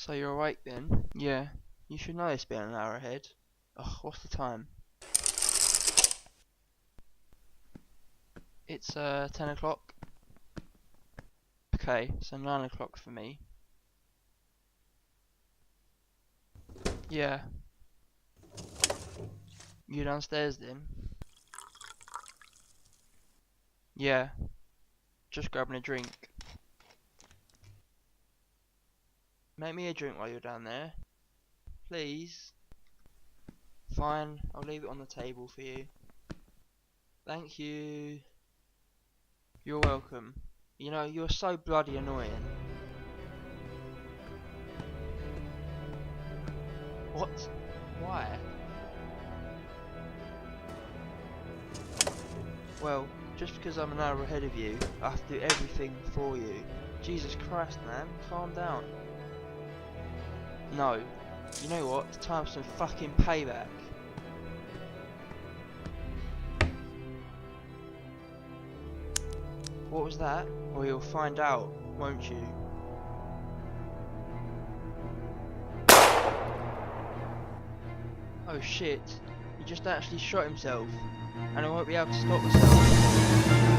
So you're awake then? Yeah. You should know it's been an hour ahead. Ugh, what's the time? It's 10 o'clock. Okay, so 9 o'clock for me. Yeah. You downstairs then? Yeah. Just grabbing a drink. Make me a drink while you're down there. Please. Fine, I'll leave it on the table for you. Thank you. You're welcome. You know, you're so bloody annoying. What? Why? Well, just because I'm an hour ahead of you, I have to do everything for you. Jesus Christ, man, calm down. No. You know what? It's time for some fucking payback. What was that? Well, you'll find out, won't you? Oh shit, he just actually shot himself, and I won't be able to stop myself.